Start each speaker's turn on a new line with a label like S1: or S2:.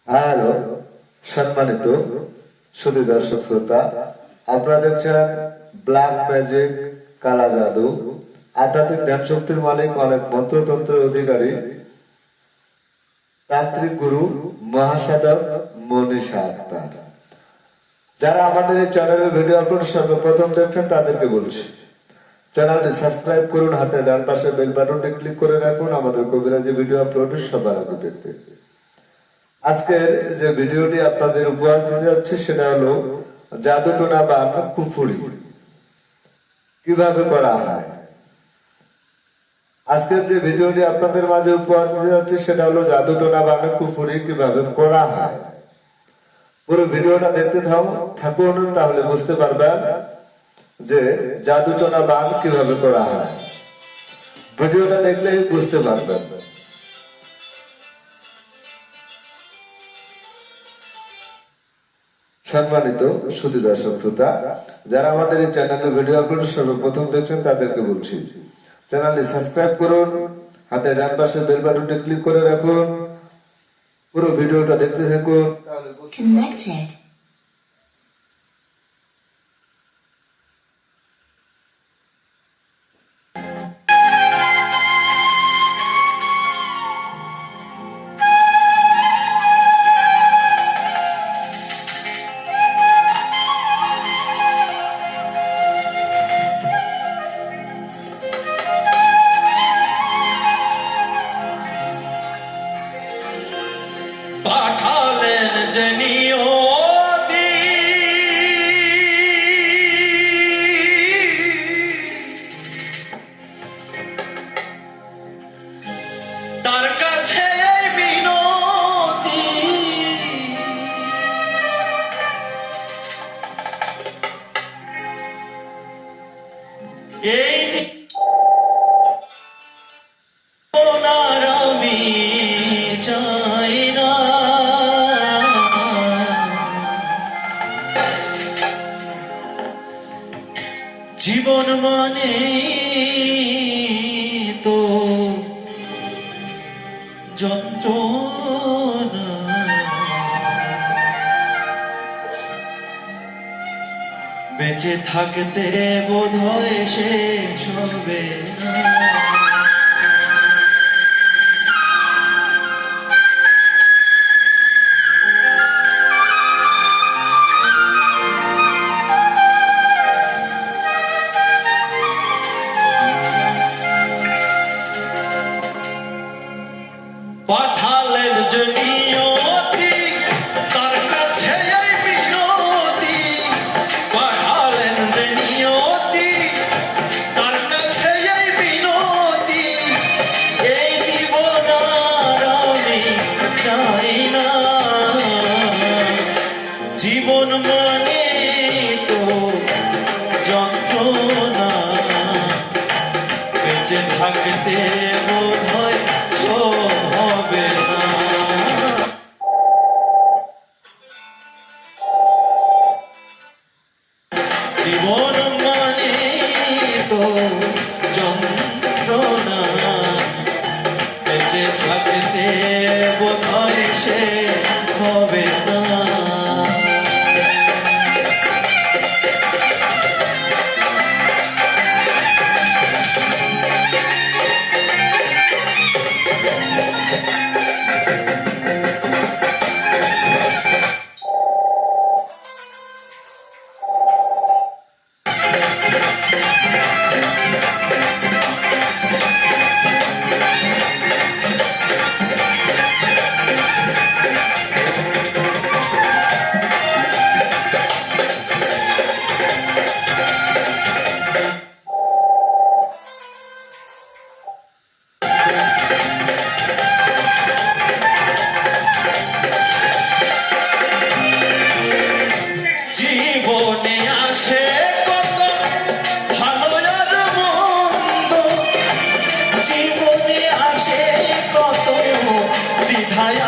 S1: Hello, সম্মানিত সুধী দর্শক শ্রোতা, আপনারা দেখছেন ব্ল্যাক ম্যাজিক, কালা জাদু, আধ্যাত্মিক ধ্যান শক্তির মালিক, অনেক মন্ত্রতন্ত্রের অধিকারী, তান্ত্রিক গুরু মহাসাধক মনীষা আক্তার। যারা আমাদের এই চ্যানেলের ভিডিও আপলোড সর্বপ্রথম দেখছেন তাদেরকে বলছি, চ্যানেলটি সাবস্ক্রাইব করুন, হাতে ডান পাশে বেল বাটনটি ক্লিক করে রাখুন আমাদের কবিরাজি ভিডিও আপলোড সবার আগে দেখতে। আজকের যে ভিডিওটি আপনাদের উপহার দিতে যাচ্ছে সেটা হলো জাদুটোনা বা কুফুরি কিভাবে করা হয়। আজকের যে ভিডিওটি আপনাদের মাঝে উপহার দিতে যাচ্ছে সেটা হলো জাদুটোনা বা কুফুরি কিভাবে করা হয়। পুরো ভিডিওটা দেখতে থাকুন, তাহলে বুঝতে পারবেন যে জাদুটোনা বান কিভাবে করা হয়। ভিডিওটা দেখলেই বুঝতে পারবেন। সম্মানিত সুধী দর্শক শ্রোতা, যারা আমাদের এই চ্যানেলের ভিডিও আপলোড সর্বপ্রথম দেখছেন তাদেরকে বলছি, চ্যানেলটি সাবস্ক্রাইব করুন, হাতে ডান পাশে বেল বাটনটি ক্লিক করে রাখুন, পুরো ভিডিওটা দেখতে থাকুন।
S2: পাঠালেন যে নিয়তি, তার কাছে এই বিনতি, এই ওনার আমি চাই না, জীবন মানে তো যন্ত্রণা, বেঁচে থাকতে বোধ হয় শেষ হবে না। পাঠালেন যে নিয়তি, তার কাছে এই বিনতি, পাঠালেন যে নিয়তি, তার কাছে এই বিনতি, এই জীবন আর আমি চাই না, জীবন মানে তো যন্ত্রণা, বেঁচে থাকতে বোধ হয় হবে না। জীবন মানে তো যন্ত্রণা, বেঁচে থাকতে বোধ হয় সে হবে না। জীবনে আসে কত ভালো আর মন্দ, জীবনে আসে কত বিধায়